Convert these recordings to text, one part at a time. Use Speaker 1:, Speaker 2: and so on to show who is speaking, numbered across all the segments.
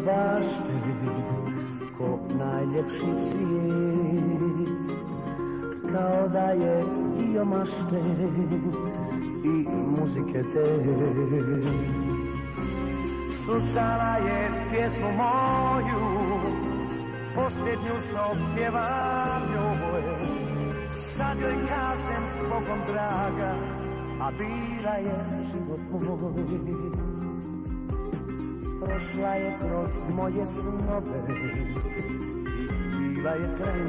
Speaker 1: bašte ko najljepši cvijet, kao da je dio mašte i muzike te. Slušala je pjesmu moju, posljednju što pjevam njoj. Sad joj kažem s Bogom draga, a bila je život moj. Prošla je kroz moje snove i bila je tren.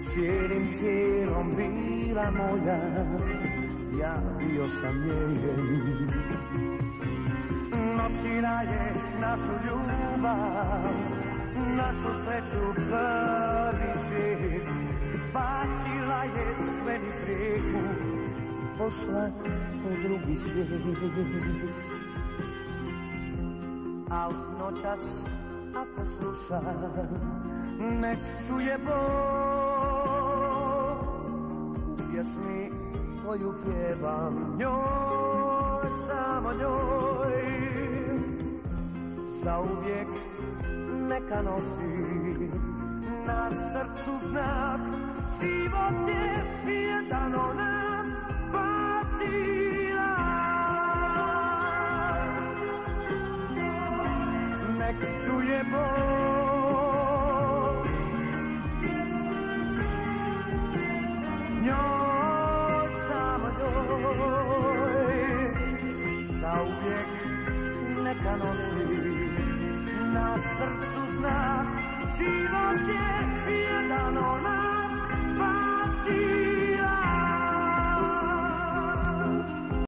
Speaker 1: Cijelim tijelom bila moja, ja bio sam njen. Nosila je našu ljubav, našu sreću prvi svijet. Bacila je sve niz rijeku i pošla u drugi svijet. Al noćas ako sluša, nek čuje Bog u pjesmi koju pjevam njoj, samo njoj. Zauvijek neka nosi na srcu znak, život je jedan ona bacila. Nek čuje Bog njoj, samo njoj. Zauvijek neka nosi na srcu znak, život je jedan ona bacila.